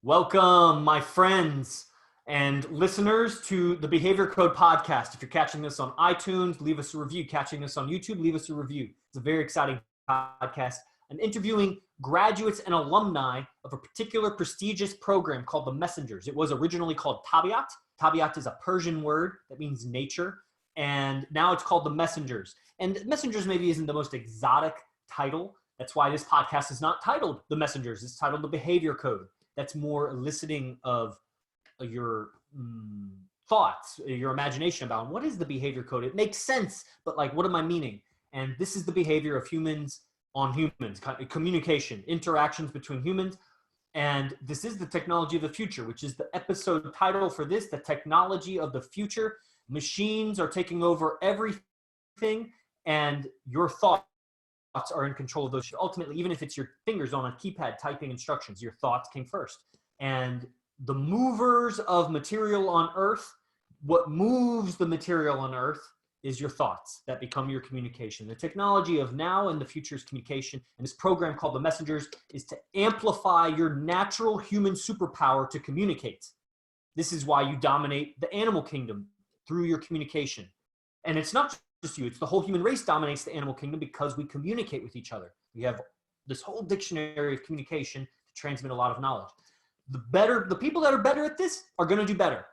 Welcome, my friends and listeners, to the Behavior Code Podcast. If you're catching this on iTunes, leave us a review. Catching this on YouTube, leave us a review. It's a very exciting podcast. I'm interviewing graduates and alumni of a particular prestigious program called the Messengers. It was originally called Tabiat. Tabiat is a Persian word that means nature, and now it's called the Messengers. And Messengers maybe isn't the most exotic title. That's why this podcast is not titled The Messengers. It's titled The Behavior Code. That's more eliciting of your thoughts, your imagination about what is the behavior code. It makes sense, but like, what am I meaning? And this is the behavior of humans on humans, communication, interactions between humans. And this is the technology of the future, which is the episode title for this, the technology of the future. Machines are taking over everything, and your thoughts are in control of those. Ultimately, even if it's your fingers on a keypad typing instructions, your thoughts came first. And the movers of material on Earth, what moves the material on Earth is your thoughts that become your communication. The technology of now and the future's communication, and this program called the Messengers, is to amplify your natural human superpower to communicate. This is why you dominate the animal kingdom, through your communication. And it's not just you, it's the whole human race dominates the animal kingdom because we communicate with each other. We have this whole dictionary of communication to transmit a lot of knowledge. The people that are better at this are going to do better.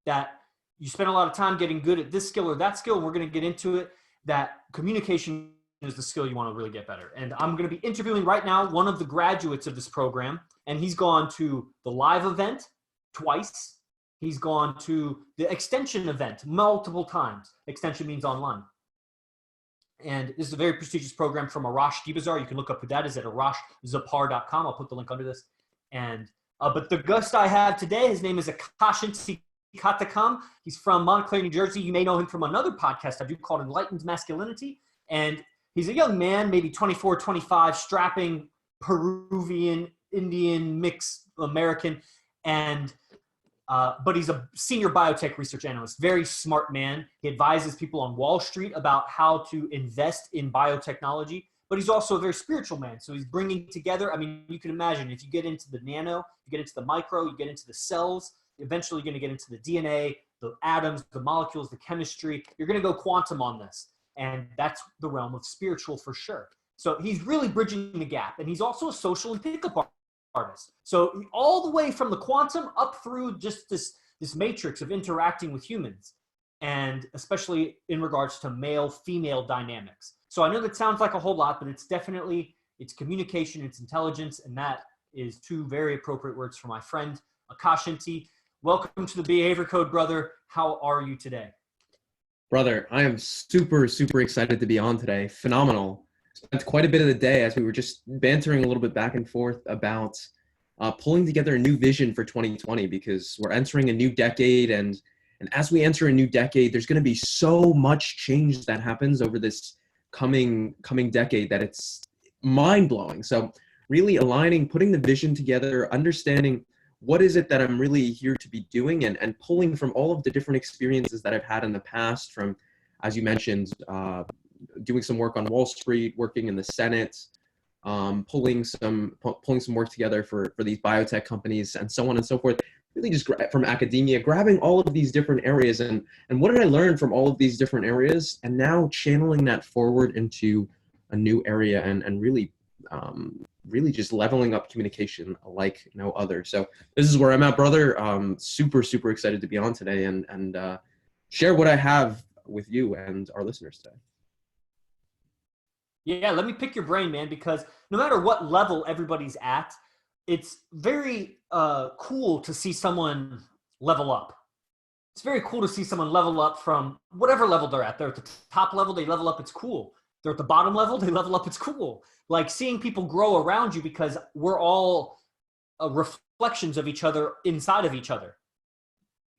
That you spend a lot of time getting good at this skill or that skill, and we're going to get into it. That communication is the skill you want to really get better. And I'm going to be interviewing right now one of the graduates of this program, and he's gone to the live event twice. He's gone to the extension event multiple times. Extension means online. And this is a very prestigious program from Arash Dibazar. You can look up who that is at arashzepar.com. I'll put the link under this. But the guest I have today, his name is Akash Inti. He's from Montclair, New Jersey. You may know him from another podcast I do called Enlightened Masculinity. And he's a young man, maybe 24, 25, strapping Peruvian, Indian, mixed American. But he's a senior biotech research analyst, very smart man. He advises people on Wall Street about how to invest in biotechnology, but he's also a very spiritual man. So he's bringing together, I mean, you can imagine if you get into the nano, you get into the micro, you get into the cells, eventually you're going to get into the DNA, the atoms, the molecules, the chemistry. You're going to go quantum on this. And that's the realm of spiritual for sure. So he's really bridging the gap. And he's also a social and pickup artist. So all the way from the quantum up through just this matrix of interacting with humans, and especially in regards to male-female dynamics. So I know that sounds like a whole lot, but it's communication, it's intelligence, and that is two very appropriate words for my friend, Akash Inti. Welcome to the Behavior Code, brother. How are you today? Brother, I am super, super excited to be on today. Phenomenal. Spent quite a bit of the day as we were just bantering a little bit back and forth about pulling together a new vision for 2020, because we're entering a new decade. And as we enter a new decade, there's going to be so much change that happens over this coming decade that it's mind-blowing. So really aligning, putting the vision together, understanding what is it that I'm really here to be doing, and pulling from all of the different experiences that I've had in the past, from, as you mentioned, doing some work on Wall Street, working in the Senate, pulling some work together for these biotech companies, and so on and so forth. Really just from academia, grabbing all of these different areas, and what did I learn from all of these different areas, and now channeling that forward into a new area, and really just leveling up communication like no other. So this is where I'm at, brother. Super, super excited to be on today and share what I have with you and our listeners today. Yeah, let me pick your brain, man, because no matter what level everybody's at, it's very cool to see someone level up. It's very cool to see someone level up from whatever level they're at. They're at the top level, they level up, it's cool. They're at the bottom level, they level up, it's cool. Like seeing people grow around you, because we're all reflections of each other inside of each other.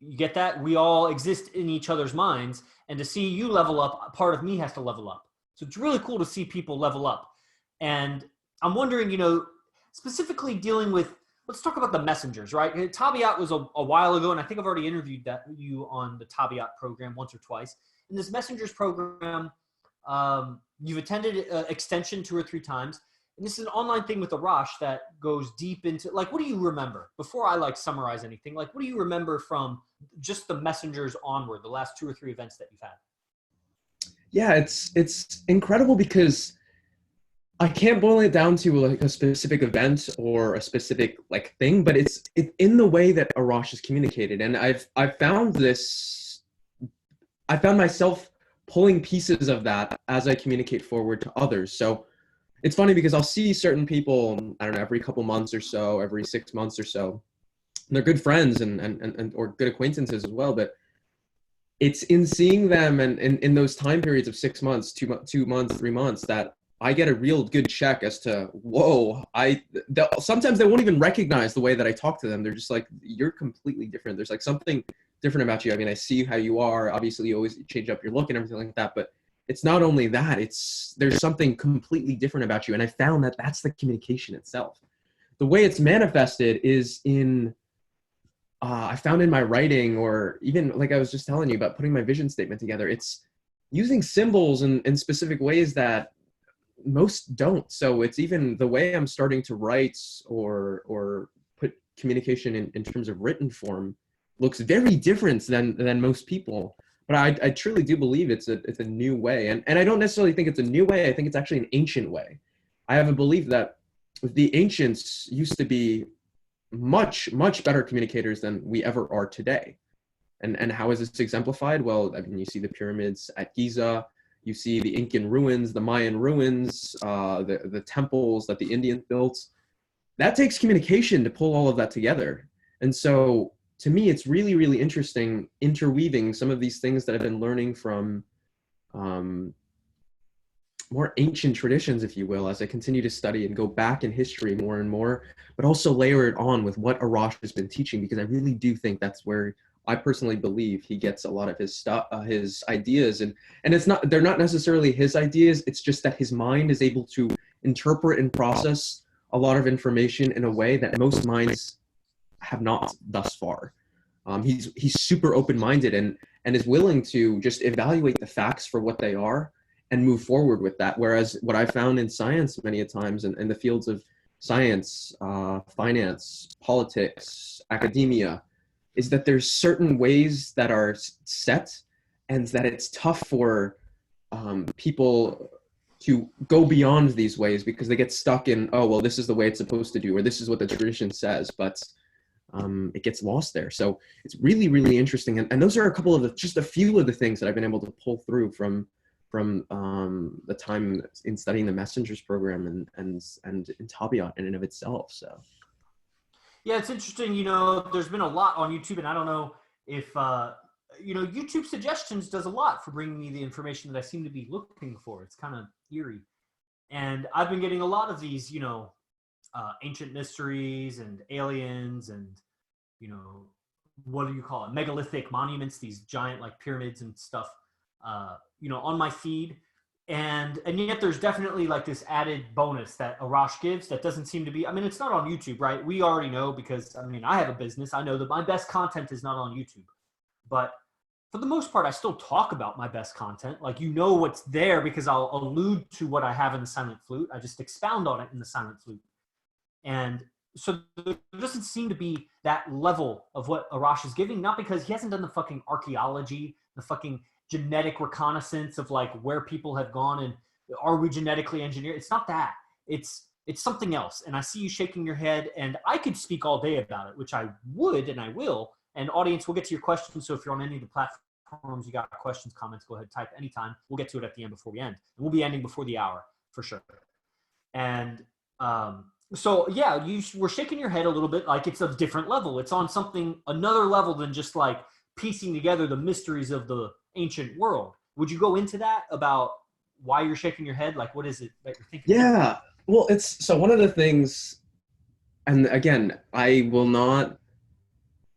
You get that? We all exist in each other's minds, and to see you level up, part of me has to level up. So it's really cool to see people level up. And I'm wondering, specifically dealing with, let's talk about the Messengers, right? Tabiat was a while ago, and I think I've already interviewed you on the Tabiat program once or twice. In this Messengers program, you've attended extension 2 or 3 times, and this is an online thing with Arash that goes deep into, like, what do you remember before I like summarize anything? Like, what do you remember from just the messengers onward, the last 2 or 3 events that you've had? Yeah, it's incredible because I can't boil it down to like a specific event or a specific like thing, but it's in the way that Arash is communicated. And I've found this, I found myself pulling pieces of that as I communicate forward to others. So it's funny because I'll see certain people, I don't know, every couple months or so, every 6 months or so. And they're good friends and or good acquaintances as well. But it's in seeing them and in those time periods of 6 months, 2 months, 3 months that I get a real good check as to, whoa, sometimes they won't even recognize the way that I talk to them. They're just like, you're completely different. There's like something different about you. I mean, I see how you are. Obviously, you always change up your look and everything like that. But it's not only that, there's something completely different about you. And I found that that's the communication itself. The way it's manifested is in, I found in my writing, or even like I was just telling you about putting my vision statement together, it's using symbols in specific ways that most don't. So it's even the way I'm starting to write or put communication in terms of written form looks very different than most people. But I truly do believe it's a new way. And I don't necessarily think it's a new way. I think it's actually an ancient way. I have a belief that the ancients used to be much, much better communicators than we ever are today. And how is this exemplified? Well, I mean, you see the pyramids at Giza, you see the Incan ruins, the Mayan ruins, the temples that the Indians built. That takes communication to pull all of that together. And so to me, it's really, really interesting interweaving some of these things that I've been learning from more ancient traditions, if you will, as I continue to study and go back in history more and more, but also layer it on with what Arash has been teaching, because I really do think that's where I personally believe he gets a lot of his stuff, his ideas, and they're not necessarily his ideas. It's just that his mind is able to interpret and process a lot of information in a way that most minds have not thus far. He's super open-minded and is willing to just evaluate the facts for what they are and move forward with that. Whereas what I found in science many a times, in the fields of science, finance, politics, academia, is that there's certain ways that are set and that it's tough for people to go beyond these ways because they get stuck in, oh, well, this is the way it's supposed to do, or this is what the tradition says, but it gets lost there. So it's really, really interesting. And those are a couple of just a few of the things that I've been able to pull through from the time in studying the Messengers program and in Tabiat in and of itself. So. Yeah, it's interesting. There's been a lot on YouTube, and I don't know if, YouTube suggestions does a lot for bringing me the information that I seem to be looking for. It's kind of eerie. And I've been getting a lot of these, ancient mysteries and aliens and, what do you call it? Megalithic monuments, these giant like pyramids and stuff, on my feed. And yet there's definitely like this added bonus that Arash gives that doesn't seem to be, it's not on YouTube, right? We already know because, I have a business. I know that my best content is not on YouTube. But for the most part, I still talk about my best content. Like, what's there because I'll allude to what I have in the silent flute. I just expound on it in the silent flute. And so there doesn't seem to be that level of what Arash is giving, not because he hasn't done the fucking archaeology, the fucking genetic reconnaissance of like where people have gone and are we genetically engineered. It's not that. It's something else. And I see you shaking your head, and I could speak all day about it, which I would and I will. And audience, we'll get to your questions. So if you're on any of the platforms, you got questions, comments, go ahead, type anytime. We'll get to it at the end before we end. And we'll be ending before the hour for sure. And so yeah, you were shaking your head a little bit like it's a different level. It's on another level than just like piecing together the mysteries of the ancient world. Would you go into that about why you're shaking your head? Like, what is it that you're thinking? Yeah, well, so one of the things, and again,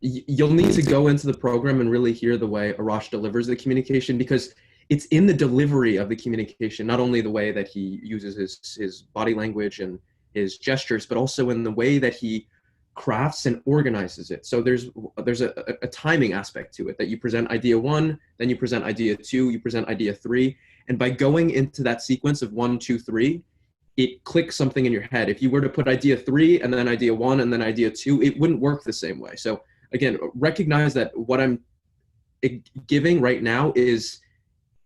you'll need to go into the program and really hear the way Arash delivers the communication, because it's in the delivery of the communication, not only the way that he uses his body language and his gestures, but also in the way that he crafts and organizes it. So there's a timing aspect to it, that you present idea 1, then you present idea 2, you present idea 3, and by going into that sequence of 1, 2, 3, it clicks something in your head. If you were to put idea 3 and then idea 1 and then idea 2, it wouldn't work the same way. So again, recognize that what I'm giving right now is,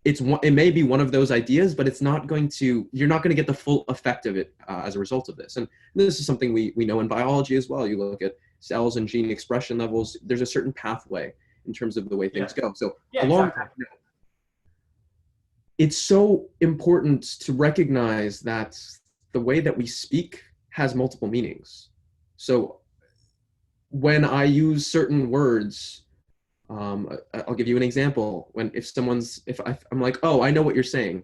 it may be one of those ideas, but it's not going to, you're not going to get the full effect of it as a result of this. And this is something we know in biology as well. You look at cells and gene expression levels, there's a certain pathway in terms of the way things go. So along that note, it's so important to recognize that the way that we speak has multiple meanings. So when I use certain words, I'll give you an example. I'm like, oh, I know what you're saying.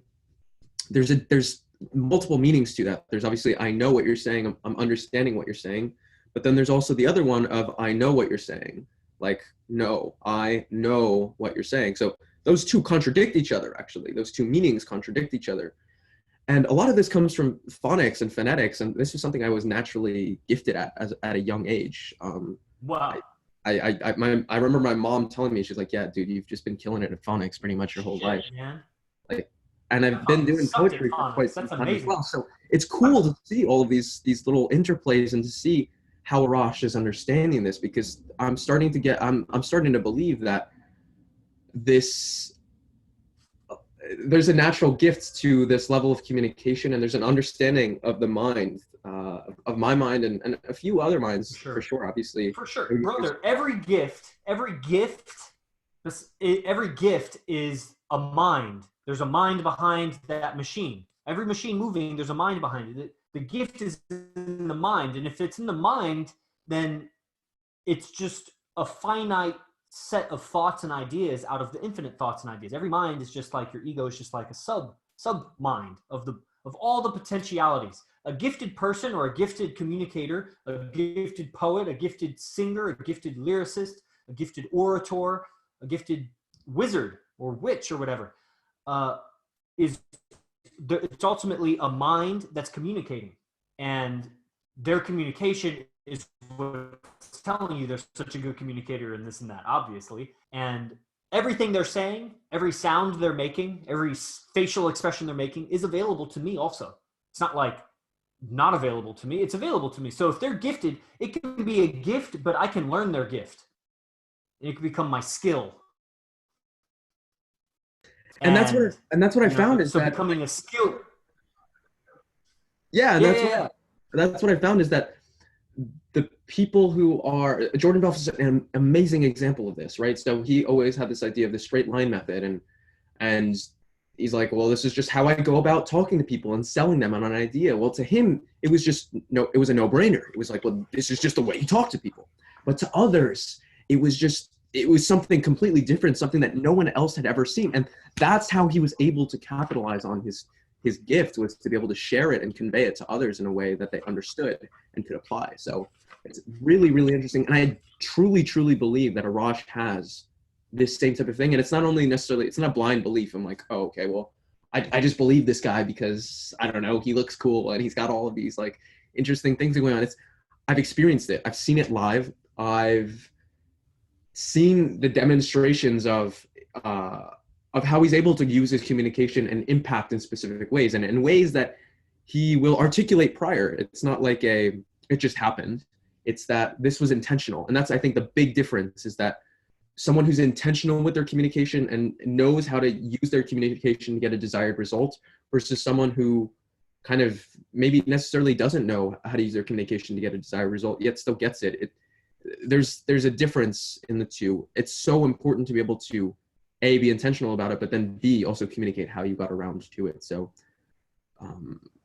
There's multiple meanings to that. There's obviously, I know what you're saying. I'm understanding what you're saying. But then there's also the other one of, I know what you're saying. Like, no, I know what you're saying. So those two contradict each other, actually. Those two meanings contradict each other. And a lot of this comes from phonics and phonetics. And this is something I was naturally gifted at a young age. Wow. I remember my mom telling me, she's like, yeah, dude, you've just been killing it at phonics pretty much your whole life. Man. Like, and I've been doing poetry for quite some time as well. So it's cool to see all of these little interplays and to see how Arash is understanding this, because I'm starting to believe that there's a natural gift to this level of communication, and there's an understanding of the mind, of my mind and a few other minds for sure, obviously. For sure, brother. Every gift is a mind. There's a mind behind that machine. Every machine moving, there's a mind behind it. The gift is in the mind, and if it's in the mind, then it's just a finite set of thoughts and ideas out of the infinite thoughts and ideas. Every mind is just like, your ego is just like a sub mind of all the potentialities. A gifted person or a gifted communicator, a gifted poet, a gifted singer, a gifted lyricist, a gifted orator, a gifted wizard or witch or whatever, it's ultimately a mind that's communicating, and their communication is what's telling you they're such a good communicator and this and that, obviously. And everything they're saying, every sound they're making, every facial expression they're making is available to me also. It's not like not available to me, it's available to me. So if they're gifted, it can be a gift, but I can learn their gift. It can become my skill. And that's what I found is so that becoming a skill. That's what I found is that the people who are, Jordan Belfort is an amazing example of this, right? So he always had this idea of the straight line method, and he's like, well, this is just how I go about talking to people and selling them on an idea. Well, to him, it was a no-brainer. It was like, well, this is just the way you talk to people. But to others, it was something completely different, something that no one else had ever seen. And that's how he was able to capitalize on his gift, was to be able to share it and convey it to others in a way that they understood and could apply. So it's really, really interesting. And I truly, truly believe that Arash has this same type of thing. And it's not only necessarily, it's not a blind belief. I'm like, oh, okay, well, I just believe this guy because, I don't know, he looks cool and he's got all of these like interesting things going on. I've experienced it. I've seen it live. I've seen the demonstrations of how he's able to use his communication and impact in specific ways, and in ways that he will articulate prior. It's not like it just happened. It's that this was intentional. And that's, I think, the big difference, is that someone who's intentional with their communication and knows how to use their communication to get a desired result, versus someone who kind of maybe necessarily doesn't know how to use their communication to get a desired result, yet still gets it. There's a difference in the two. It's so important to be able to A, be intentional about it, but then B, also communicate how you got around to it. So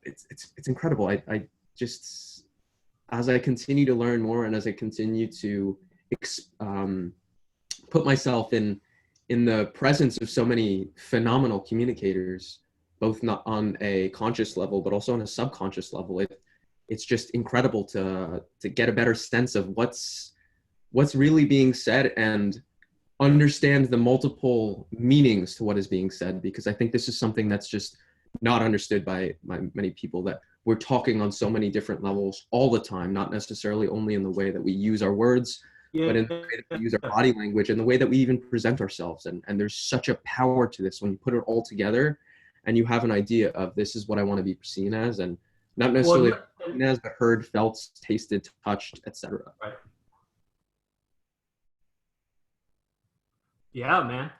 it's incredible. I just, as I continue to learn more and as I continue to put myself in the presence of so many phenomenal communicators, both not on a conscious level, but also on a subconscious level, it's just incredible to get a better sense of what's really being said and understand the multiple meanings to what is being said, because I think this is something that's just not understood by many people, that we're talking on so many different levels all the time, not necessarily only in the way that we use our words, but in the way that we use our body language and the way that we even present ourselves. And there's such a power to this when you put it all together and you have an idea of, this is what I want to be seen as, and not necessarily seen as, but heard, felt, tasted, touched, etc. Right. Yeah, man.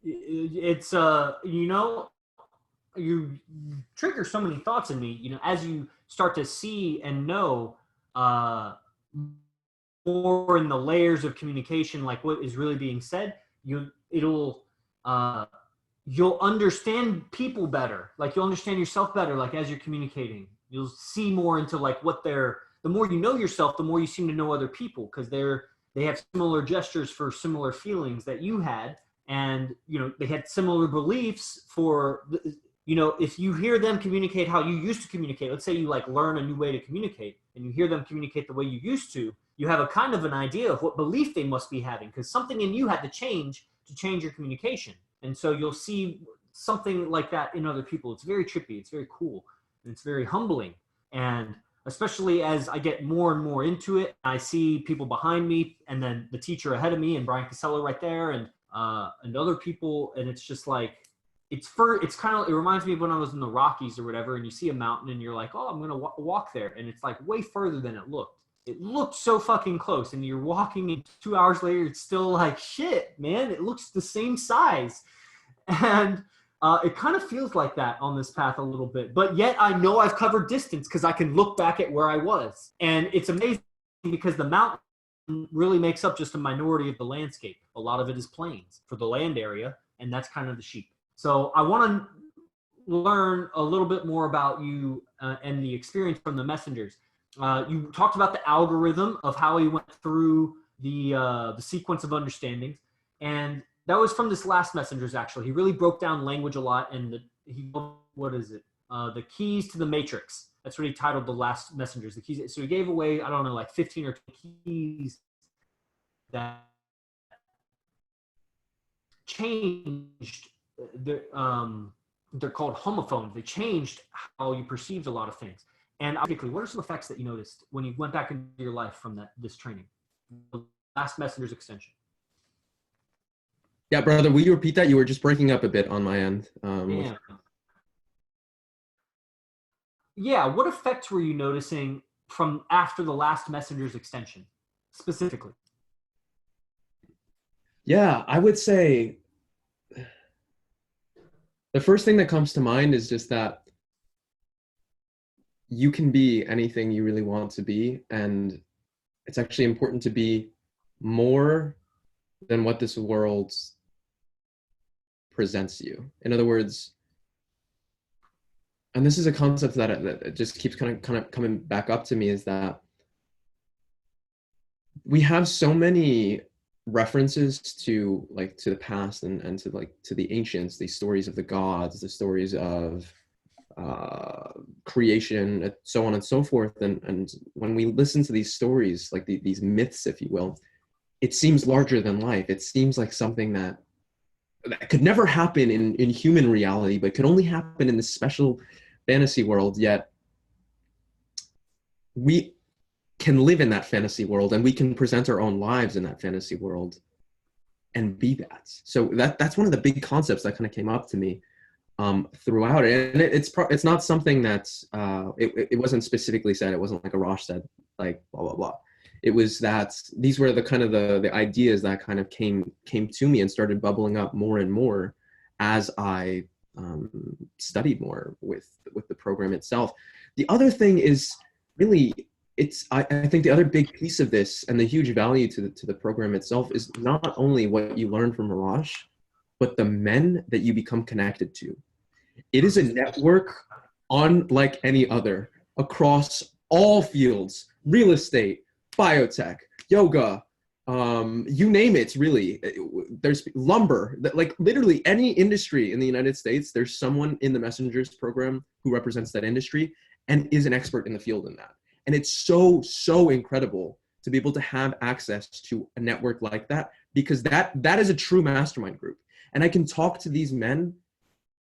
It's you trigger so many thoughts in me, as you start to see and know uh more in the layers of communication, like what is really being said, it'll you'll understand people better. Like you'll understand yourself better. Like as you're communicating, you'll see more into like the more you know yourself, the more you seem to know other people, because they have similar gestures for similar feelings that you had. And, they had similar beliefs for, if you hear them communicate how you used to communicate, let's say you like learn a new way to communicate and you hear them communicate the way you used to, you have a kind of an idea of what belief they must be having, because something in you had to change your communication. And so you'll see something like that in other people. It's very trippy. It's very cool. And it's very humbling. And especially as I get more and more into it, I see people behind me and then the teacher ahead of me and Brian Casella right there and other people. And it's just like, it reminds me of when I was in the Rockies or whatever, and you see a mountain and you're like, oh, I'm going to walk there. And it's like way further than it looked. It looked so fucking close, and you're walking and 2 hours later, it's still like, shit, man, it looks the same size. And it kind of feels like that on this path a little bit, but yet I know I've covered distance because I can look back at where I was. And it's amazing because the mountain really makes up just a minority of the landscape. A lot of it is plains for the land area, and that's kind of the sheep. So I want to learn a little bit more about you and the experience from the messengers. You talked about the algorithm of how he went through the sequence of understandings, and that was from this last messengers. Actually, he really broke down language a lot, and the keys to the matrix. That's what he titled the last messengers. The keys. So he gave away, I don't know, like 15 or 20 keys that changed. They're called homophones. They changed how you perceived a lot of things. And particularly, what are some effects that you noticed when you went back into your life from this training? The last messenger's extension. Yeah, brother, will you repeat that? You were just breaking up a bit on my end. Yeah, what effects were you noticing from after the last messenger's extension, specifically? Yeah, I would say the first thing that comes to mind is just that you can be anything you really want to be, and it's actually important to be more than what this world presents you. In other words, and this is a concept that just keeps kind of coming back up to me, is that we have so many references to the past and to the ancients, these stories of the gods, the stories of creation, so on and so forth. And when we listen to these stories, like these myths, if you will, it seems larger than life. It seems like something that could never happen in human reality, but could only happen in this special fantasy world. Yet we can live in that fantasy world, and we can present our own lives in that fantasy world and be that. So that's one of the big concepts that kind of came up to me throughout it. And it's not something that's it wasn't specifically said. It wasn't like Arash said, like blah blah blah. It was that these were the kind of the ideas that kind of came to me and started bubbling up more and more as I studied more with the program itself. The other thing is really, I think the other big piece of this and the huge value to the program itself is not only what you learn from Arash, but the men that you become connected to. It is a network unlike any other across all fields: real estate, biotech, yoga, you name it, really. There's lumber, like literally any industry in the United States, there's someone in the Messengers program who represents that industry and is an expert in the field in that. And it's so incredible to be able to have access to a network like that, because that is a true mastermind group. And I can talk to these men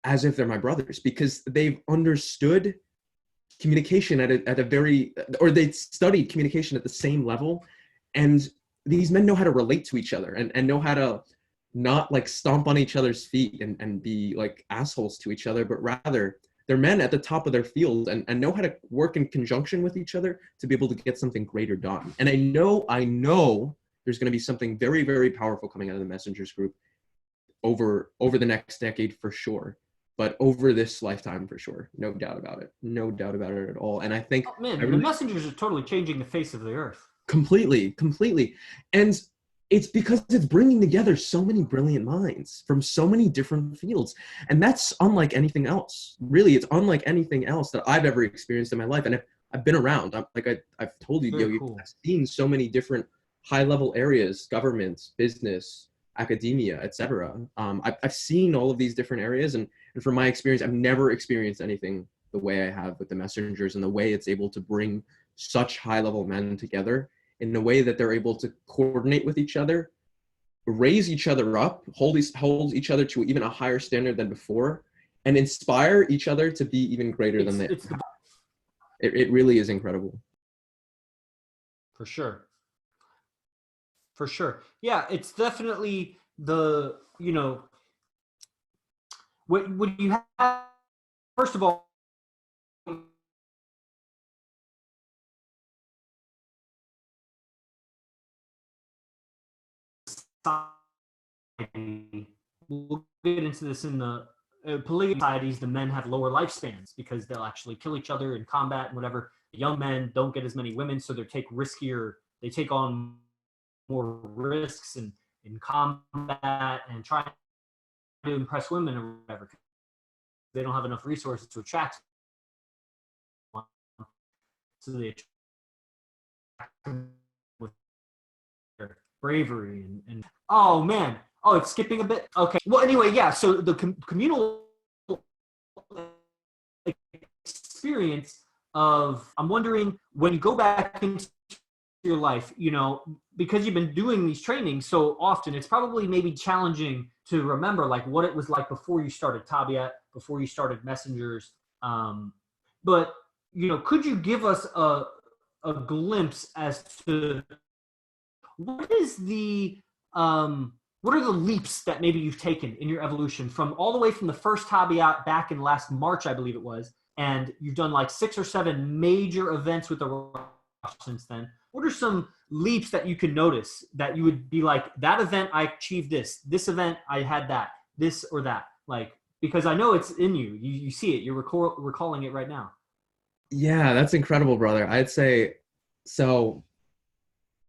as if they're my brothers, because they've understood communication at a very, or they studied communication at the same level. And these men know how to relate to each other and know how to not like stomp on each other's feet and be like assholes to each other, but rather they're men at the top of their field and know how to work in conjunction with each other to be able to get something greater done. And I know there's going to be something very, very powerful coming out of the Messengers group over the next decade for sure, but over this lifetime for sure. No doubt about it. No doubt about it at all. And I think the Messengers are totally changing the face of the earth. Completely. And it's because it's bringing together so many brilliant minds from so many different fields. And that's unlike anything else. Really, it's unlike anything else that I've ever experienced in my life. And I've been around. I've told you, Yogi, cool. I've seen so many different high-level areas, government, business, academia, etc. I've seen all of these different areas. And from my experience, I've never experienced anything the way I have with the Messengers and the way it's able to bring such high-level men together in a way that they're able to coordinate with each other, raise each other up, hold each other to even a higher standard than before, and inspire each other to be even greater than they are. It really is incredible. For sure. Yeah, it's definitely the, what you have, first of all, we'll get into this in the polygamy societies. The men have lower lifespans because they'll actually kill each other in combat and whatever. The young men don't get as many women, so they take on more risks in combat and trying to impress women or whatever. They don't have enough resources to attract one, so they attract them with their bravery and oh man, it's skipping a bit. Okay, well anyway, yeah. So the communal experience of, I'm wondering, when you go back into your life, because you've been doing these trainings so often, it's probably maybe challenging to remember like what it was like before you started Tabiat, before you started Messengers. But could you give us a glimpse as to what are the leaps that maybe you've taken in your evolution from all the way from the first Tabiat back in last March, I believe it was, and you've done like 6 or 7 major events with Arash since then. What are some leaps that you can notice that you would be like, that event I achieved this event I had that, this or that, like, because I know it's in you. You see it. You're recalling it right now. Yeah, that's incredible, brother. I'd say so.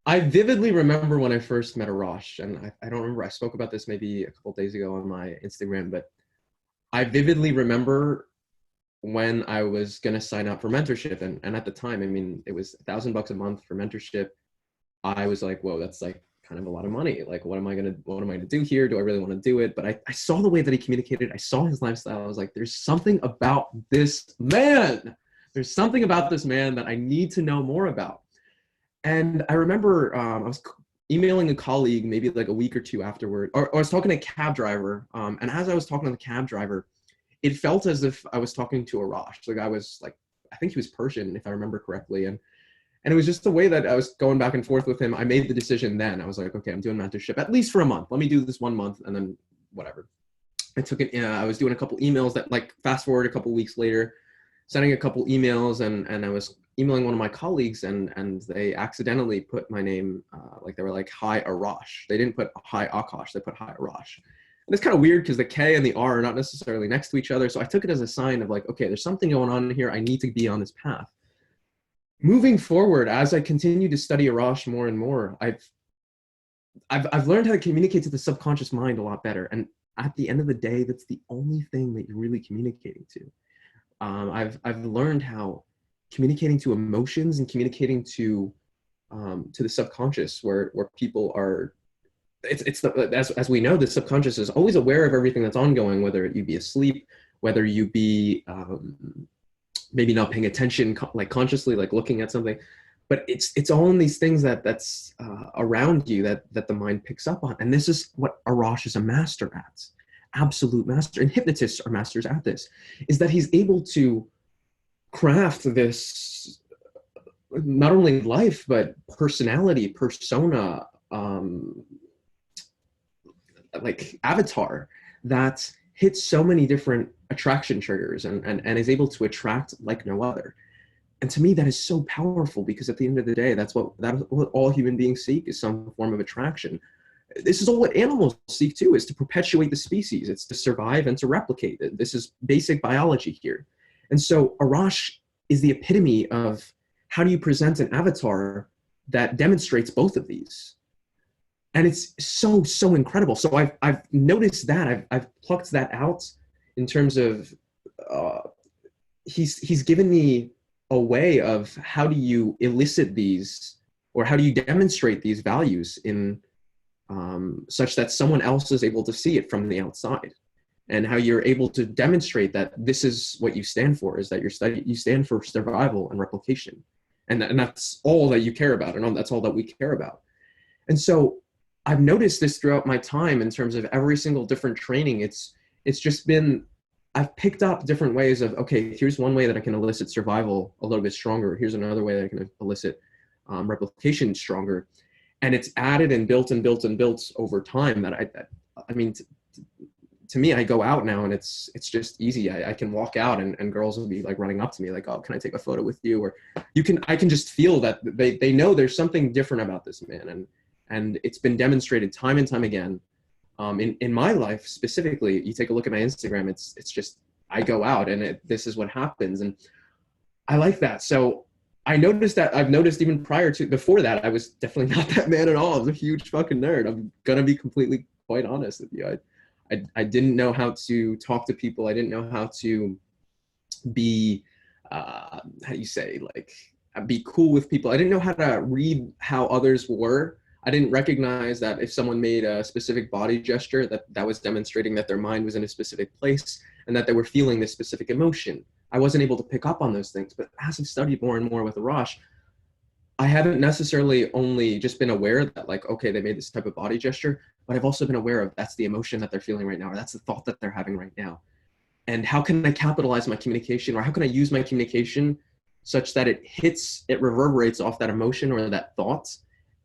I vividly remember when I first met Arash, and I don't remember. I spoke about this maybe a couple of days ago on my Instagram, but I vividly remember when I was going to sign up for mentorship. And at the time, I mean, it was $1,000 a month for mentorship. I was like, whoa, that's like kind of a lot of money. Like, what am I going to do here? Do I really want to do it? But I saw the way that he communicated. I saw his lifestyle. I was like, there's something about this man. There's something about this man that I need to know more about. And I remember I was emailing a colleague maybe like a week or two afterward, or I was talking to a cab driver. And as I was talking to the cab driver, it felt as if I was talking to Arash. The guy was like, I think he was Persian, if I remember correctly. And it was just the way that I was going back and forth with him. I made the decision then. I was like, okay, I'm doing mentorship at least for a month. Let me do this 1 month and then whatever. I took it. I was doing a couple emails that, like, fast forward a couple weeks later, sending a couple emails, and I was emailing one of my colleagues, and they accidentally put my name, like they were like, hi Arash. They didn't put hi Akash, they put hi Arash. And it's kind of weird because the K and the R are not necessarily next to each other. So I took it as a sign of like, okay, there's something going on here. I need to be on this path. Moving forward, as I continue to study Arash more and more, I've learned how to communicate to the subconscious mind a lot better. And at the end of the day, that's the only thing that you're really communicating to. I've learned how communicating to emotions and communicating to the subconscious, where people are, as we know, the subconscious is always aware of everything that's ongoing, whether you be asleep, whether you be maybe not paying attention, like consciously, like looking at something, but it's all in these things that's around you that the mind picks up on. And this is what Arash is a master at, absolute master, and hypnotists are masters at this, is that he's able to craft this not only life but personality, persona, like avatar, that hits so many different attraction triggers and is able to attract like no other. And to me, that is so powerful, because at the end of the day, that's what all human beings seek, is some form of attraction. This is all what animals seek too, is to perpetuate the species. It's to survive and to replicate. This is basic biology here. And so Arash is the epitome of how do you present an avatar that demonstrates both of these. And it's so incredible. So I've noticed that I've plucked that out in terms of he's given me a way of how do you elicit these, or how do you demonstrate these values in such that someone else is able to see it from the outside, and how you're able to demonstrate that this is what you stand for, is that you stand for survival and replication, and that's all that you care about, and that's all that we care about. And so I've noticed this throughout my time in terms of every single different training. It's just been, I've picked up different ways of, okay, here's one way that I can elicit survival a little bit stronger. Here's another way that I can elicit replication stronger. And it's added and built and built and built over time that I mean, to me, I go out now and it's just easy. I can walk out and girls will be like running up to me like, oh, can I take a photo with you? Or I can just feel that they know there's something different about this man. And it's been demonstrated time and time again. In my life specifically, you take a look at my Instagram, it's just, I go out and this is what happens. And I like that. So I've noticed even before that, I was definitely not that man at all. I was a huge fucking nerd. I'm going to be completely quite honest with you. I didn't know how to talk to people. I didn't know how to be, how do you say, like, be cool with people. I didn't know how to read how others were. I didn't recognize that if someone made a specific body gesture, that was demonstrating that their mind was in a specific place and that they were feeling this specific emotion. I wasn't able to pick up on those things. But as I've studied more and more with Arash, I haven't necessarily only just been aware that, like, okay, they made this type of body gesture, but I've also been aware of that's the emotion that they're feeling right now, or that's the thought that they're having right now. And how can I capitalize my communication, or how can I use my communication such that it reverberates off that emotion or that thought,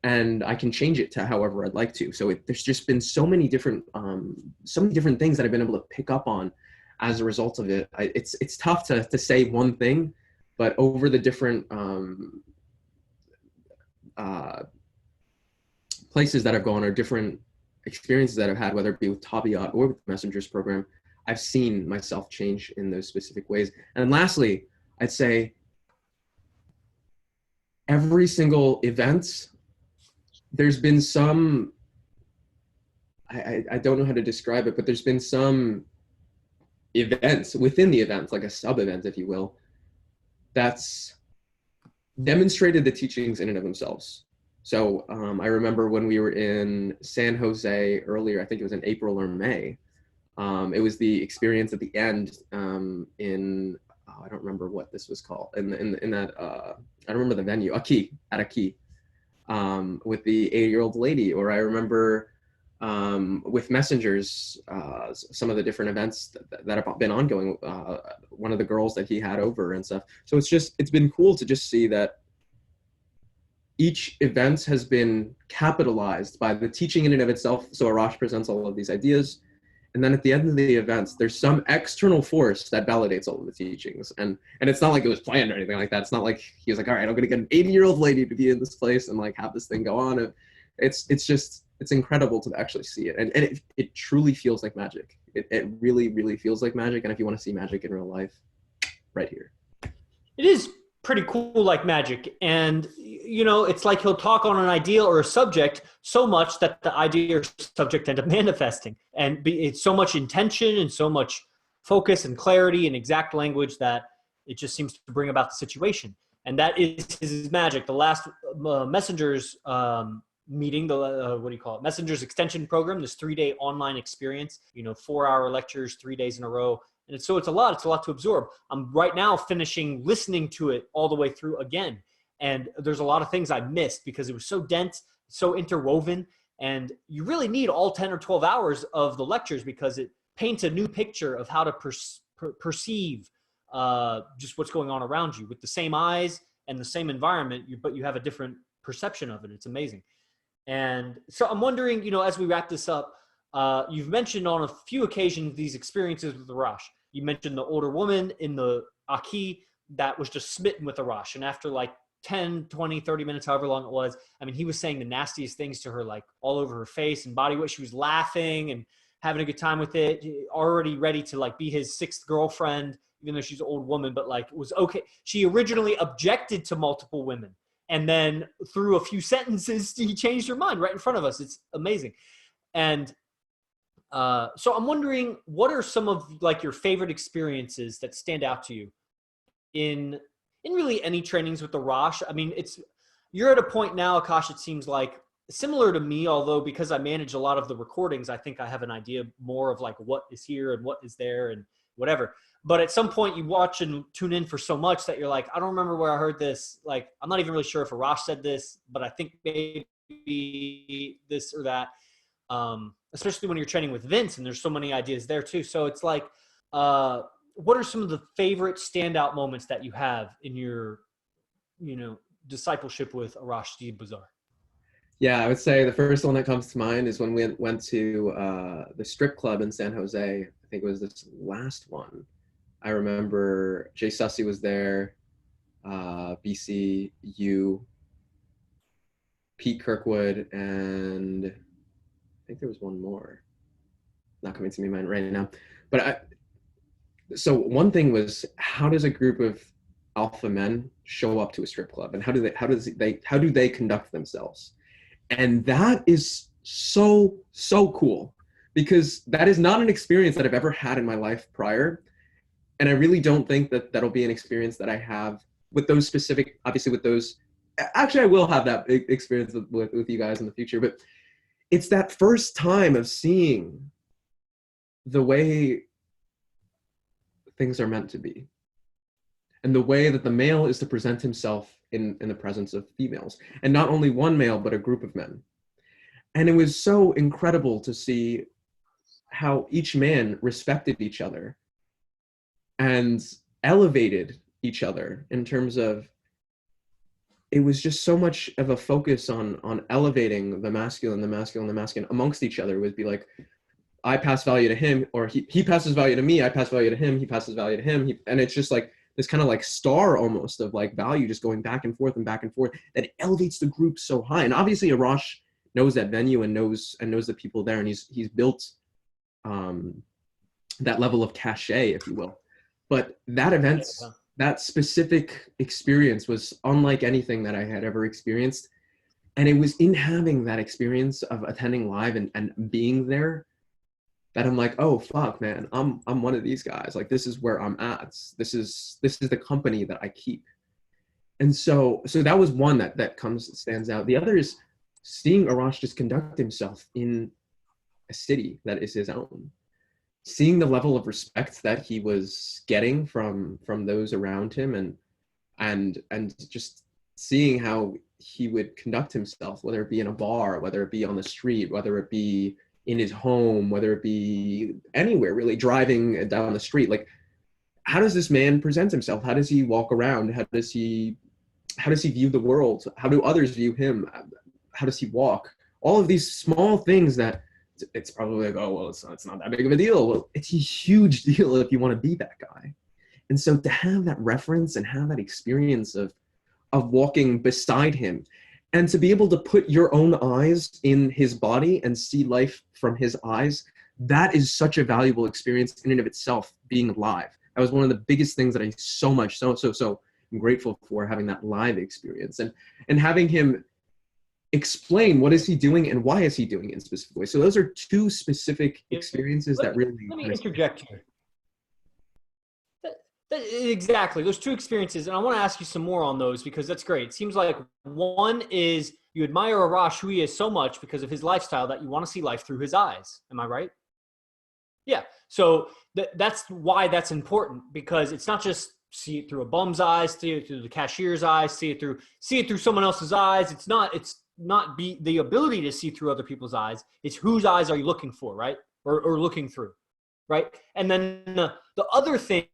and I can change it to however I'd like to. So there's just been so many different things that I've been able to pick up on as a result of it. It's tough to say one thing, but over the different places that I've gone, or different experiences that I've had, whether it be with Tabiat or with the Messengers program, I've seen myself change in those specific ways. And then lastly, I'd say every single event, there's been some, I don't know how to describe it, but there's been some events within the event, like a sub-event, if you will, that's demonstrated the teachings in and of themselves. So I remember when we were in San Jose earlier, I think it was in April or May, it was the experience at the end I don't remember what this was called, in that, I don't remember the venue, at Aki, with the 80-year-old lady. Or I remember with Messengers, some of the different events that have been ongoing, one of the girls that he had over and stuff. So it's been cool to just see that each event has been capitalized by the teaching in and of itself. So Arash presents all of these ideas, and then at the end of the events, there's some external force that validates all of the teachings. And it's not like it was planned or anything like that. It's not like he was like, all right, I'm going to get an 80-year-old lady to be in this place and like have this thing go on. It's incredible to actually see it. And it truly feels like magic. It really, really feels like magic. And if you want to see magic in real life, right here. It is pretty cool, like magic. And, you know, it's like he'll talk on an idea or a subject so much that the idea or subject end up manifesting. And it's so much intention and so much focus and clarity and exact language that it just seems to bring about the situation. And that is his magic. The last Messengers meeting, Messengers extension program, this 3-day online experience, 4-hour lectures, 3 days in a row. And it's a lot to absorb. I'm right now finishing listening to it all the way through again. And there's a lot of things I missed because it was so dense, so interwoven. And you really need all 10 or 12 hours of the lectures because it paints a new picture of how to perceive just what's going on around you with the same eyes and the same environment, but you have a different perception of it. It's amazing. And so I'm wondering, as we wrap this up, you've mentioned on a few occasions these experiences with Arash. You mentioned the older woman in the Aki that was just smitten with Arash. And after like 10, 20, 30 minutes, however long it was, I mean, he was saying the nastiest things to her, like all over her face and body weight. She was laughing and having a good time with it, already ready to like be his sixth girlfriend, even though she's an old woman, but like it was okay. She originally objected to multiple women. And then through a few sentences, he changed her mind right in front of us. It's amazing. And so I'm wondering, what are some of like your favorite experiences that stand out to you in really any trainings with Arash? I mean, you're at a point now, Akash, it seems like similar to me, although because I manage a lot of the recordings, I think I have an idea more of like what is here and what is there and whatever. But at some point you watch and tune in for so much that you're like, I don't remember where I heard this. Like, I'm not even really sure if Arash said this, but I think maybe this or that. Especially when you're training with Vince and there's so many ideas there too. So it's like, what are some of the favorite standout moments that you have in your, discipleship with Arash Dibazar? Yeah, I would say the first one that comes to mind is when we went to the strip club in San Jose. I think it was this last one. I remember Jay Sussy was there, BC, you, Pete Kirkwood, and I think there was one more. Not coming to me mind right now. But so one thing was, how does a group of alpha men show up to a strip club, and how do they conduct themselves? And that is so cool, because that is not an experience that I've ever had in my life prior. And I really don't think that that'll be an experience that I have with those specific, obviously with those, actually I will have that experience with you guys in the future, but it's that first time of seeing the way things are meant to be, and the way that the male is to present himself in the presence of females, and not only one male, but a group of men. And it was so incredible to see how each man respected each other and elevated each other in terms of, it was just so much of a focus on elevating the masculine amongst each other. It would be like, I pass value to him, or he passes value to me, I pass value to him, he passes value to him. And it's just like this kind of like star almost of like value just going back and forth that elevates the group so high. And obviously Arash knows that venue and knows the people there, and he's built that level of cachet, if you will. But that event, that specific experience was unlike anything that I had ever experienced. And it was in having that experience of attending live and being there that I'm like, oh fuck, man, I'm one of these guys. Like, this is where I'm at. This is the company that I keep. And so that was one that stands out. The other is seeing Arash just conduct himself in a city that is his own. Seeing the level of respect that he was getting from those around him, and just seeing how he would conduct himself, whether it be in a bar, whether it be on the street, whether it be in his home, whether it be anywhere really, driving down the street. Like, how does this man present himself? How does he walk around? How does he view the world? How do others view him? How does he walk? All of these small things that it's probably like, oh, well, it's not that big of a deal. Well, it's a huge deal if you want to be that guy. And so to have that reference and have that experience of walking beside him, and to be able to put your own eyes in his body and see life from his eyes, that is such a valuable experience in and of itself, being live. That was one of the biggest things that I so I'm grateful for, having that live experience and having him explain what is he doing and why is he doing it in specific ways. So those are two specific experiences that really... Let me interject here. Exactly. Those two experiences. And I want to ask you some more on those, because that's great. It seems like one is you admire Arash, who he is so much because of his lifestyle, that you want to see life through his eyes. Am I right? Yeah. So that's why that's important, because it's not just see it through a bum's eyes, see it through the cashier's eyes, see it through someone else's eyes. It's not be the ability to see through other people's eyes. It's whose eyes are you looking for, right? Or looking through, right? And then the other thing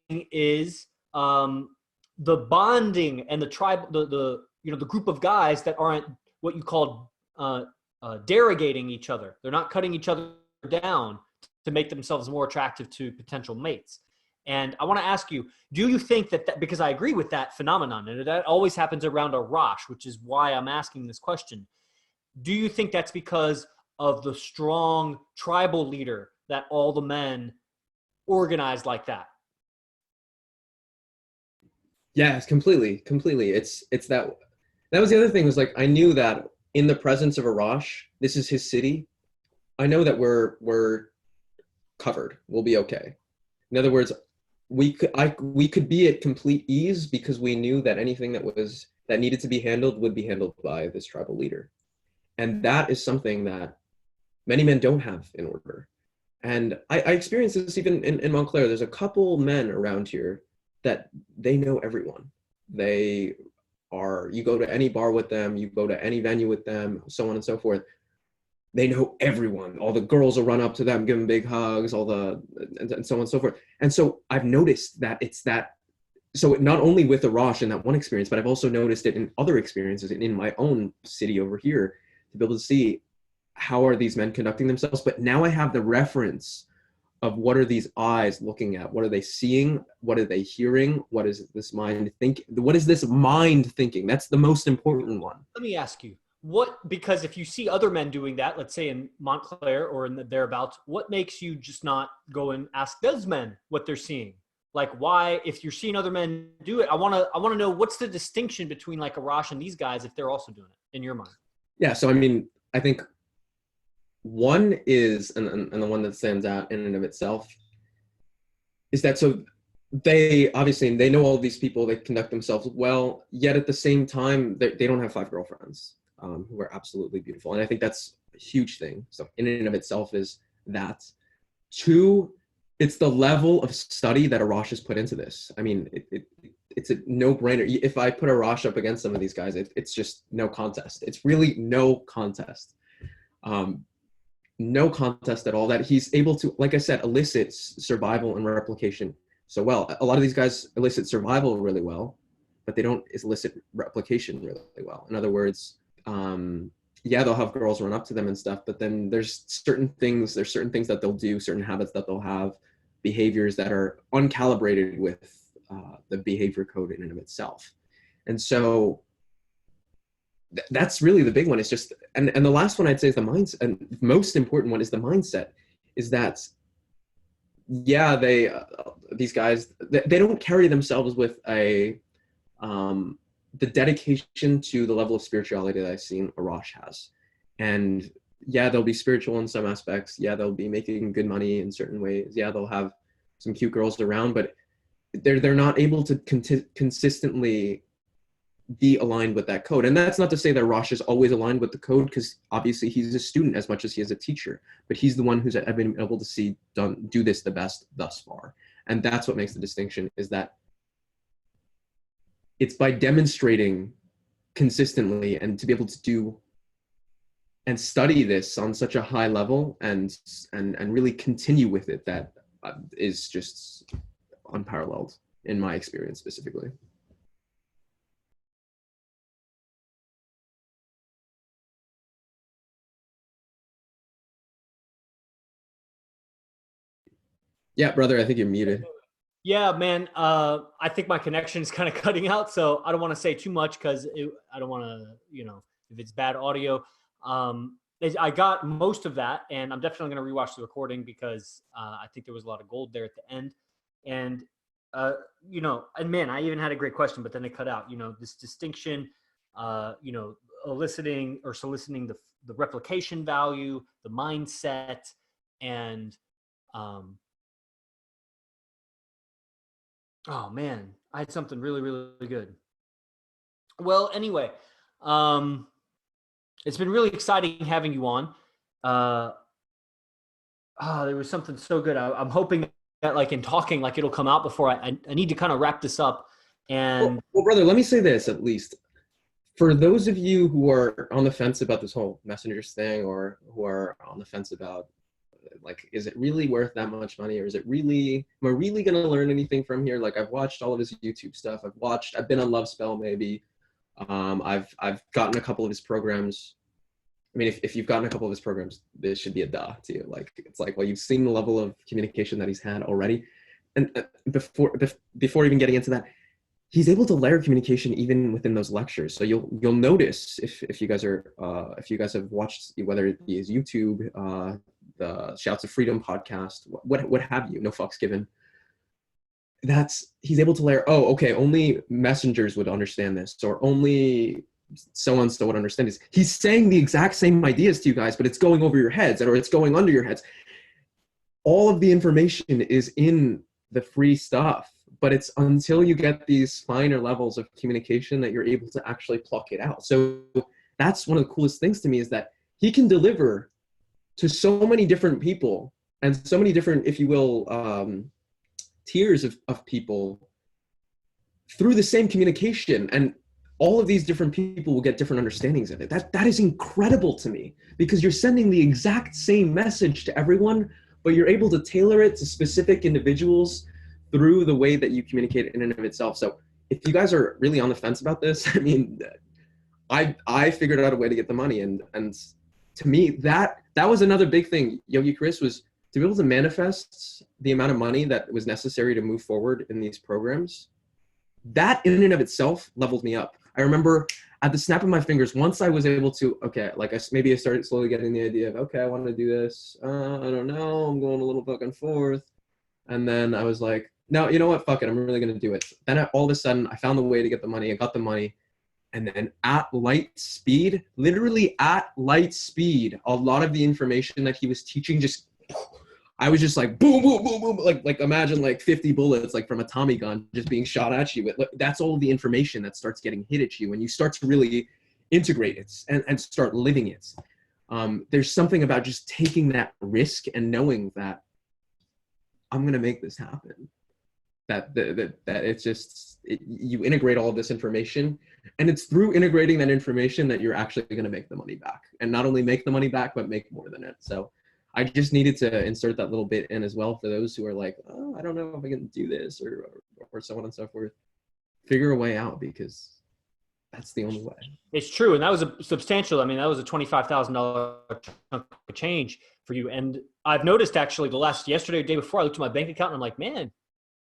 is the bonding and the tribe, the group of guys that aren't what you called derogating each other. They're not cutting each other down to make themselves more attractive to potential mates. And I want to ask you, do you think that, because I agree with that phenomenon, and that always happens around Arash, which is why I'm asking this question. Do you think that's because of the strong tribal leader that all the men organized like that? Yes, completely. It's that was the other thing, was like, I knew that in the presence of Arash, this is his city. I know that we're covered. We'll be okay. In other words, we could be at complete ease because we knew that anything that needed to be handled would be handled by this tribal leader. And that is something that many men don't have in order. And I experienced this even in Montclair. There's a couple men around here that they know everyone. You go to any bar with them, you go to any venue with them, so on and so forth. They know everyone. All the girls will run up to them, give them big hugs, and so on and so forth. And so I've noticed that it's that. So not only with Arash in that one experience, but I've also noticed it in other experiences in my own city over here, to be able to see how are these men conducting themselves. But now I have the reference of what are these eyes looking at? What are they seeing? What are they hearing? What is this mind thinking? What is this mind thinking? That's the most important one. Let me ask you, because if you see other men doing that, let's say in Montclair or in the thereabouts, what makes you just not go and ask those men what they're seeing? Like, why, if you're seeing other men do it, I want to know, what's the distinction between like Arash and these guys if they're also doing it in your mind? Yeah. So, I mean, I think one is, and the one that stands out in and of itself, is that, so they know all these people, they conduct themselves well, yet at the same time, they don't have 5 girlfriends who are absolutely beautiful. And I think that's a huge thing. So in and of itself is that. 2, it's the level of study that Arash has put into this. I mean, it's a no-brainer. If I put Arash up against some of these guys, it's just no contest. It's really no contest. No contest at all. That he's able to, like I said, elicit survival and replication so well. A lot of these guys elicit survival really well, but they don't elicit replication really well. In other words, they'll have girls run up to them and stuff, but then there's certain things that they'll do, certain habits that they'll have, behaviors that are uncalibrated with the behavior code in and of itself. And so that's really the big one. It's just, and the last one I'd say is the mindset, and most important one is the mindset, is that, these guys, they don't carry themselves with the dedication to the level of spirituality that I've seen Arash has. And they'll be spiritual in some aspects. They'll be making good money in certain ways. They'll have some cute girls around, but they're not able to consistently be aligned with that code. And that's not to say that Arash is always aligned with the code, because obviously he's a student as much as he is a teacher, but he's the one who's been able to do this the best thus far. And that's what makes the distinction, is that it's by demonstrating consistently and to be able to do and study this on such a high level and really continue with it, that is just unparalleled in my experience specifically. Yeah, brother, I think you're muted. Yeah, man. I think my connection is kind of cutting out, so I don't want to say too much because I don't want to, if it's bad audio. I got most of that, and I'm definitely going to rewatch the recording because I think there was a lot of gold there at the end. And, and man, I even had a great question, but then it cut out, this distinction, eliciting or soliciting the replication value, the mindset, and, oh man, I had something really, really good. Well, anyway, it's been really exciting having you on. There was something so good. I'm hoping that, like, in talking, like, it'll come out before I need to kind of wrap this up. And well, brother, let me say this at least. For those of you who are on the fence about this whole messengers thing, or who are on the fence about, like, is it really worth that much money, or am I really going to learn anything from here? Like, I've watched all of his YouTube stuff. I've been on Love Spell maybe. I've gotten a couple of his programs. I mean, if you've gotten a couple of his programs, this should be a duh to you. Like, it's like, well, you've seen the level of communication that he's had already. And before even getting into that, he's able to layer communication even within those lectures. So you'll notice if you guys have watched, whether it be his YouTube, the Shouts of Freedom podcast, what have you, No Fucks Given, he's able to layer, oh, okay, only messengers would understand this, or only so-and-so would understand this. He's saying the exact same ideas to you guys, but it's going over your heads, or it's going under your heads. All of the information is in the free stuff, but it's until you get these finer levels of communication that you're able to actually pluck it out. So that's one of the coolest things to me, is that he can deliver to so many different people and so many different, if you will, tiers of people through the same communication, and all of these different people will get different understandings of it. That is incredible to me, because you're sending the exact same message to everyone, but you're able to tailor it to specific individuals through the way that you communicate in and of itself. So if you guys are really on the fence about this, I mean, I figured out a way to get the money, and to me, that was another big thing. Yogi Chris was to be able to manifest the amount of money that was necessary to move forward in these programs. That in and of itself leveled me up. I remember at the snap of my fingers, once I was able to, okay, like maybe I started slowly getting the idea of, okay, I want to do this. I don't know, I'm going a little back and forth. And then I was like, no, you know what, fuck it, I'm really going to do it. Then all of a sudden, I found the way to get the money. I got the money. And then at light speed, literally at light speed, a lot of the information that he was teaching just, I was just like, boom, boom, boom, boom. Like imagine like 50 bullets, like from a Tommy gun just being shot at you. That's all the information that starts getting hit at you when you start to really integrate it and start living it. There's something about just taking that risk and knowing that I'm going to make this happen. That it's just, you integrate all of this information, and it's through integrating that information that you're actually going to make the money back, and not only make the money back, but make more than it. So I just needed to insert that little bit in as well for those who are like, oh, I don't know if I can do this, or so on and so forth. Figure a way out, because that's the only way. It's true. And that was a substantial, I mean, that was a $25,000 chunk of change for you. And I've noticed actually yesterday or day before, I looked at my bank account and I'm like, man,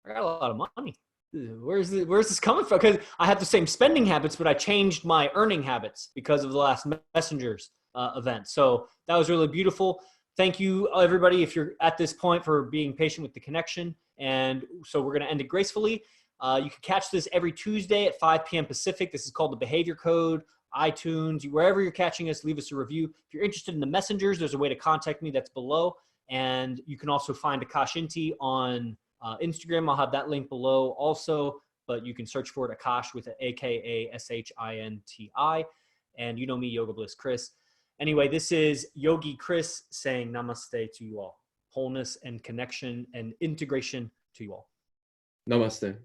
I got a lot of money. Where's this coming from? Because I have the same spending habits, but I changed my earning habits because of the last Messengers event. So that was really beautiful. Thank you, everybody, if you're at this point, for being patient with the connection. And so we're going to end it gracefully. You can catch this every Tuesday at 5 p.m. Pacific. This is called The Behavior Code, iTunes, wherever you're catching us, leave us a review. If you're interested in the messengers, there's a way to contact me that's below. And you can also find Akash Inti on Instagram. I'll have that link below also, but you can search for it, Akash with an AKASHINTI. And you know me, Yoga Bliss Chris. Anyway, this is Yogi Chris saying namaste to you all. Wholeness and connection and integration to you all. Namaste.